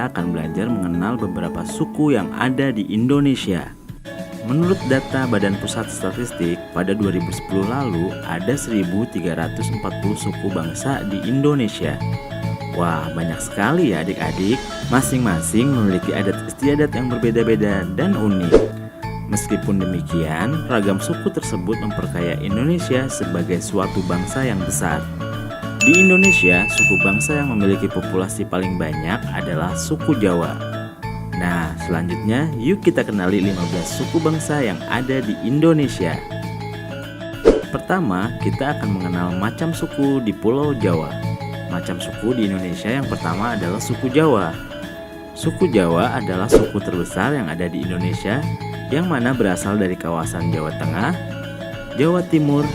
kita akan belajar mengenal beberapa suku yang ada di Indonesia. Menurut data Badan Pusat Statistik, pada 2010 lalu ada 1.340 suku bangsa di Indonesia. Wah, banyak sekali ya adik-adik. Masing-masing memiliki adat istiadat yang berbeda-beda dan unik. Meskipun demikian, ragam suku tersebut memperkaya Indonesia sebagai suatu bangsa yang besar. Di Indonesia, suku bangsa yang memiliki populasi paling banyak adalah suku Jawa. Nah, selanjutnya yuk kita kenali 15 suku bangsa yang ada di Indonesia. Pertama, kita akan mengenal macam suku di Pulau Jawa. Macam suku di Indonesia yang pertama adalah suku Jawa. Suku Jawa adalah suku terbesar yang ada di Indonesia, yang mana berasal dari kawasan Jawa Tengah, Jawa Timur,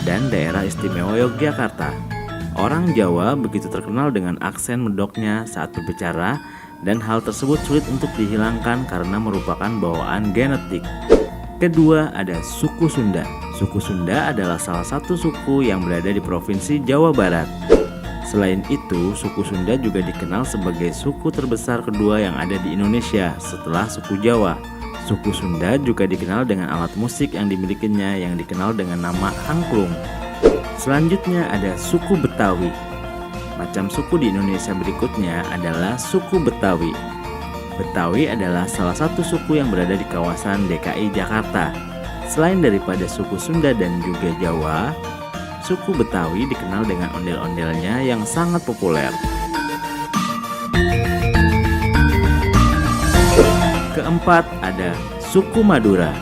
dan daerah istimewa Yogyakarta. Orang Jawa begitu terkenal dengan aksen medoknya saat berbicara, dan hal tersebut sulit untuk dihilangkan karena merupakan bawaan genetik. Kedua, ada suku Sunda. Suku Sunda adalah salah satu suku yang berada di Provinsi Jawa Barat. Selain itu, suku Sunda juga dikenal sebagai suku terbesar kedua yang ada di Indonesia setelah suku Jawa. Suku Sunda juga dikenal dengan alat musik yang dimilikinya yang dikenal dengan nama angklung. Selanjutnya ada suku Betawi. Macam suku di Indonesia berikutnya adalah suku Betawi. Betawi adalah salah satu suku yang berada di kawasan DKI Jakarta. Selain daripada suku Sunda dan juga Jawa, suku Betawi dikenal dengan ondel-ondelnya yang sangat populer. Keempat, ada suku Madura.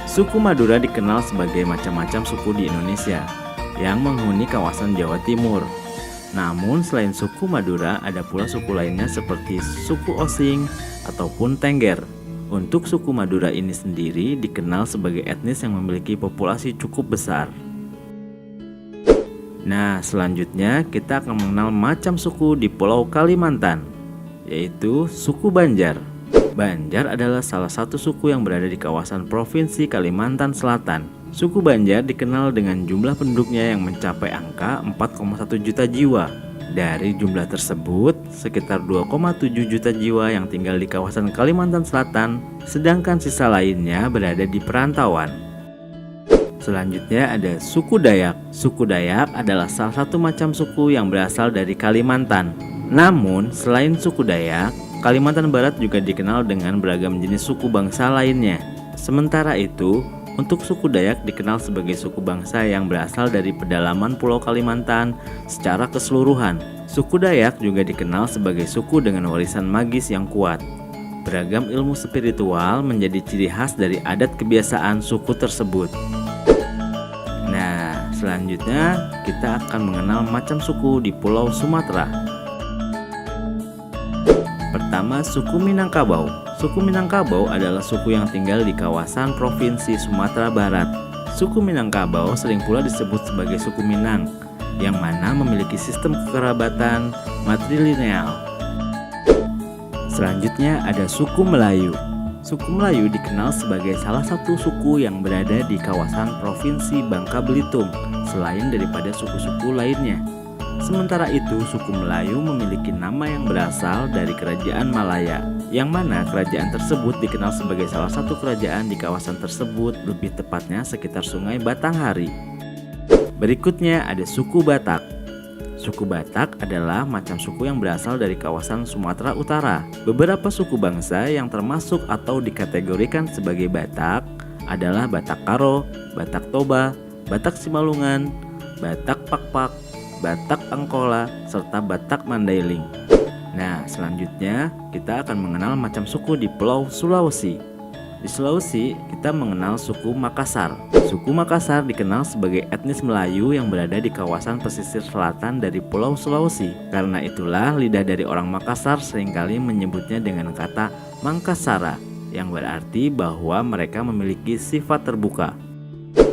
Suku Madura dikenal sebagai macam-macam suku di Indonesia yang menghuni kawasan Jawa Timur. Namun selain suku Madura, ada pula suku lainnya seperti suku Osing ataupun Tengger. Untuk suku Madura ini sendiri dikenal sebagai etnis yang memiliki populasi cukup besar. Nah, selanjutnya kita akan mengenal macam suku di Pulau Kalimantan, yaitu suku Banjar. Banjar adalah salah satu suku yang berada di kawasan Provinsi Kalimantan Selatan. Suku Banjar dikenal dengan jumlah penduduknya yang mencapai angka 4,1 juta jiwa. Dari jumlah tersebut, sekitar 2,7 juta jiwa yang tinggal di kawasan Kalimantan Selatan, sedangkan sisa lainnya berada di perantauan. Selanjutnya ada suku Dayak. Suku Dayak adalah salah satu macam suku yang berasal dari Kalimantan. Namun, selain suku Dayak, Kalimantan Barat juga dikenal dengan beragam jenis suku bangsa lainnya. Sementara itu, untuk suku Dayak dikenal sebagai suku bangsa yang berasal dari pedalaman Pulau Kalimantan secara keseluruhan. Suku Dayak juga dikenal sebagai suku dengan warisan magis yang kuat. Beragam ilmu spiritual menjadi ciri khas dari adat kebiasaan suku tersebut. Nah, selanjutnya kita akan mengenal macam suku di Pulau Sumatera. Pertama, suku Minangkabau. Suku Minangkabau adalah suku yang tinggal di kawasan Provinsi Sumatera Barat. Suku Minangkabau sering pula disebut sebagai suku Minang, yang mana memiliki sistem kekerabatan matrilineal. Selanjutnya ada suku Melayu. Suku Melayu dikenal sebagai salah satu suku yang berada di kawasan Provinsi Bangka Belitung, selain daripada suku-suku lainnya. Sementara itu, suku Melayu memiliki nama yang berasal dari Kerajaan Malaya, yang mana kerajaan tersebut dikenal sebagai salah satu kerajaan di kawasan tersebut, lebih tepatnya sekitar Sungai Batanghari. Berikutnya ada suku Batak. Suku Batak adalah macam suku yang berasal dari kawasan Sumatera Utara. Beberapa suku bangsa yang termasuk atau dikategorikan sebagai Batak adalah Batak Karo, Batak Toba, Batak Simalungan, Batak Pakpak, Batak Angkola, serta Batak Mandailing. Nah, selanjutnya kita akan mengenal macam suku di Pulau Sulawesi. Di Sulawesi, kita mengenal suku Makassar. Suku Makassar dikenal sebagai etnis Melayu yang berada di kawasan pesisir selatan dari Pulau Sulawesi. Karena itulah lidah dari orang Makassar seringkali menyebutnya dengan kata Mangkasara, yang berarti bahwa mereka memiliki sifat terbuka.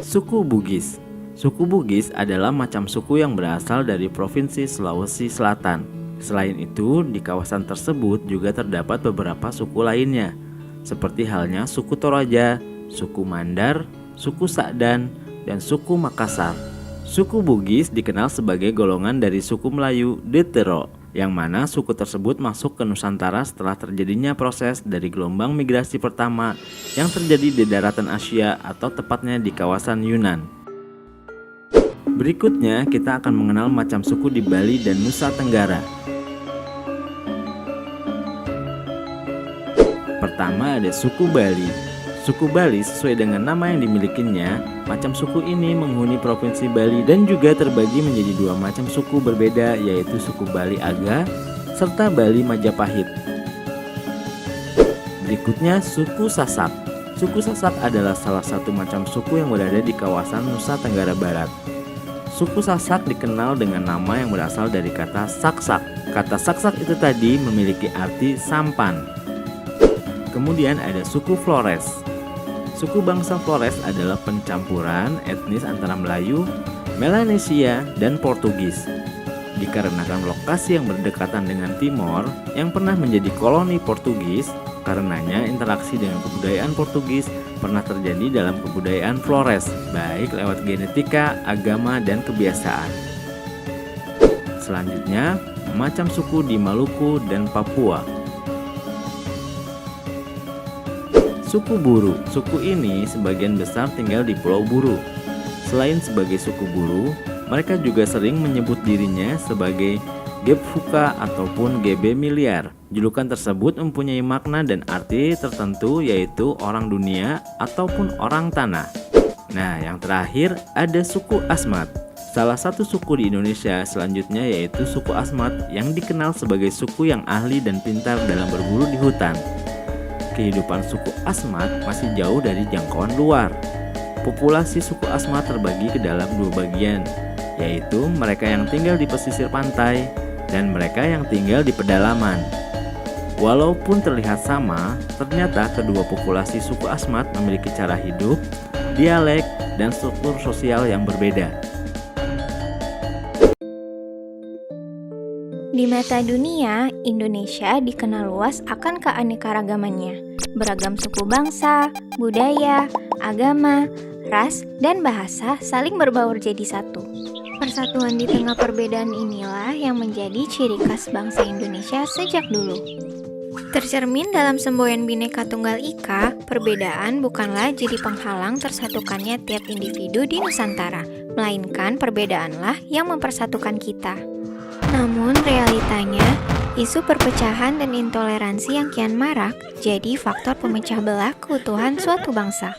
Suku Bugis. Suku Bugis adalah macam suku yang berasal dari Provinsi Sulawesi Selatan. Selain itu, di kawasan tersebut juga terdapat beberapa suku lainnya, seperti halnya suku Toraja, suku Mandar, suku Sakdan, dan suku Makassar. Suku Bugis dikenal sebagai golongan dari suku Melayu Deutero, yang mana suku tersebut masuk ke Nusantara setelah terjadinya proses dari gelombang migrasi pertama yang terjadi di daratan Asia atau tepatnya di kawasan Yunan. Berikutnya kita akan mengenal macam suku di Bali dan Nusa Tenggara. Pertama ada suku Bali. Suku Bali sesuai dengan nama yang dimilikinya, macam suku ini menghuni Provinsi Bali dan juga terbagi menjadi dua macam suku berbeda, yaitu suku Bali Aga serta Bali Majapahit. Berikutnya suku Sasak. Suku Sasak adalah salah satu macam suku yang berada di kawasan Nusa Tenggara Barat. Suku Sasak dikenal dengan nama yang berasal dari kata saksak. Kata saksak itu tadi memiliki arti sampan. Kemudian ada suku Flores. Suku bangsa Flores adalah pencampuran etnis antara Melayu, Melanesia, dan Portugis. Dikarenakan lokasi yang berdekatan dengan Timor yang pernah menjadi koloni Portugis, karenanya interaksi dengan kebudayaan Portugis pernah terjadi dalam kebudayaan Flores, baik lewat genetika, agama, dan kebiasaan. Selanjutnya, macam suku di Maluku dan Papua. Suku Buru. Suku ini sebagian besar tinggal di Pulau Buru. Selain sebagai suku Buru, mereka juga sering menyebut dirinya sebagai Gebfuka ataupun GB Miliar. Julukan tersebut mempunyai makna dan arti tertentu, yaitu orang dunia ataupun orang tanah. Nah, yang terakhir ada suku Asmat. Salah satu suku di Indonesia selanjutnya yaitu suku Asmat yang dikenal sebagai suku yang ahli dan pintar dalam berburu di hutan. Kehidupan suku Asmat masih jauh dari jangkauan luar. Populasi suku Asmat terbagi ke dalam dua bagian, yaitu mereka yang tinggal di pesisir pantai dan mereka yang tinggal di pedalaman. Walaupun terlihat sama, ternyata kedua populasi suku Asmat memiliki cara hidup, dialek, dan struktur sosial yang berbeda. Di mata dunia, Indonesia dikenal luas akan keanekaragamannya. Beragam suku bangsa, budaya, agama, ras, dan bahasa saling berbaur jadi satu. Persatuan di tengah perbedaan inilah yang menjadi ciri khas bangsa Indonesia sejak dulu. Tercermin dalam semboyan Bhinneka Tunggal Ika, perbedaan bukanlah jadi penghalang tersatukannya tiap individu di Nusantara, melainkan perbedaanlah yang mempersatukan kita. Namun realitanya, isu perpecahan dan intoleransi yang kian marak jadi faktor pemecah belah keutuhan suatu bangsa.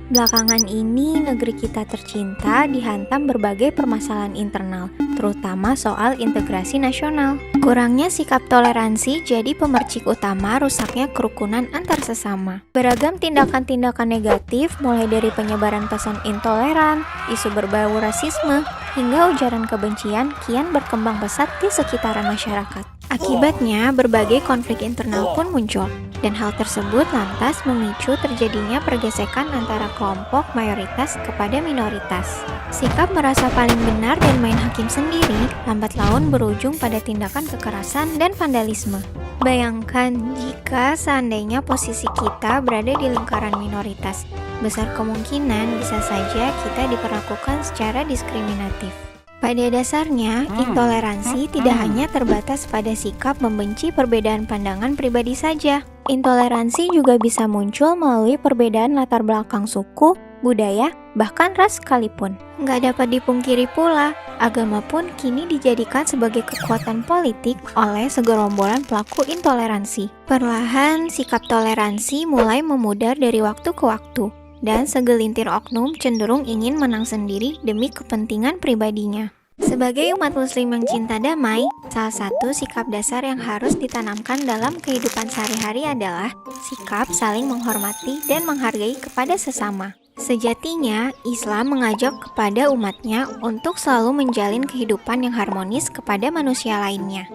Belakangan ini, negeri kita tercinta dihantam berbagai permasalahan internal, terutama soal integrasi nasional. Kurangnya sikap toleransi jadi pemercik utama rusaknya kerukunan antar sesama. Beragam tindakan-tindakan negatif, mulai dari penyebaran pesan intoleran, isu berbau rasisme, hingga ujaran kebencian kian berkembang pesat di sekitaran masyarakat. Akibatnya, berbagai konflik internal pun muncul, dan hal tersebut lantas memicu terjadinya pergesekan antara kelompok mayoritas kepada minoritas. Sikap merasa paling benar dan main hakim sendiri, lambat laun berujung pada tindakan kekerasan dan vandalisme. Bayangkan jika seandainya posisi kita berada di lingkaran minoritas, besar kemungkinan bisa saja kita diperlakukan secara diskriminatif. Pada dasarnya, intoleransi tidak hanya terbatas pada sikap membenci perbedaan pandangan pribadi saja. Intoleransi juga bisa muncul melalui perbedaan latar belakang suku, budaya, bahkan ras sekalipun. Nggak dapat dipungkiri pula, agama pun kini dijadikan sebagai kekuatan politik oleh segerombolan pelaku intoleransi. Perlahan, sikap toleransi mulai memudar dari waktu ke waktu, dan segelintir oknum cenderung ingin menang sendiri demi kepentingan pribadinya. Sebagai umat muslim yang cinta damai, salah satu sikap dasar yang harus ditanamkan dalam kehidupan sehari-hari adalah sikap saling menghormati dan menghargai kepada sesama. Sejatinya, Islam mengajak kepada umatnya untuk selalu menjalin kehidupan yang harmonis kepada manusia lainnya.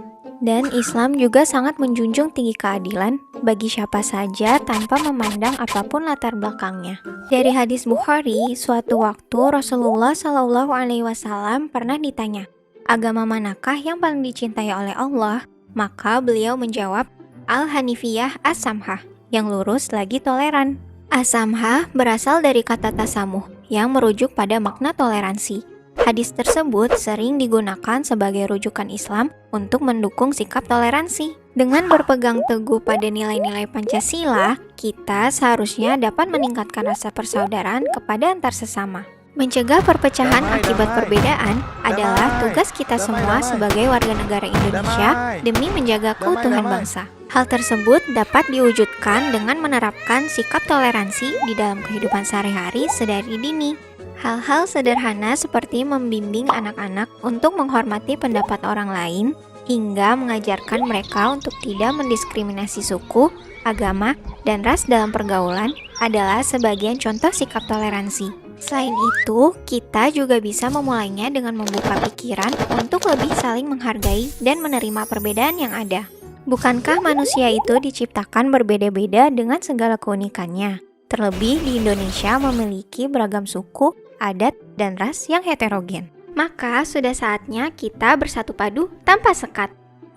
Dan Islam juga sangat menjunjung tinggi keadilan bagi siapa saja tanpa memandang apapun latar belakangnya. Dari hadis Bukhari, suatu waktu Rasulullah SAW pernah ditanya, agama manakah yang paling dicintai oleh Allah? Maka beliau menjawab, Al-Hanifiyah As-Samhah, yang lurus lagi toleran. As-Samhah berasal dari kata tasamuh, yang merujuk pada makna toleransi. Hadis tersebut sering digunakan sebagai rujukan Islam untuk mendukung sikap toleransi. Dengan berpegang teguh pada nilai-nilai Pancasila, kita seharusnya dapat meningkatkan rasa persaudaraan kepada antar sesama. Mencegah perpecahan akibat perbedaan adalah tugas kita semua sebagai warga negara Indonesia demi menjaga keutuhan bangsa. Hal tersebut dapat diwujudkan dengan menerapkan sikap toleransi di dalam kehidupan sehari-hari sedari dini. Hal-hal sederhana seperti membimbing anak-anak untuk menghormati pendapat orang lain, hingga mengajarkan mereka untuk tidak mendiskriminasi suku, agama, dan ras dalam pergaulan adalah sebagian contoh sikap toleransi. Selain itu, kita juga bisa memulainya dengan membuka pikiran untuk lebih saling menghargai dan menerima perbedaan yang ada. Bukankah manusia itu diciptakan berbeda-beda dengan segala keunikannya? Terlebih di Indonesia memiliki beragam suku, adat, dan ras yang heterogen. Maka sudah saatnya kita bersatu padu tanpa sekat.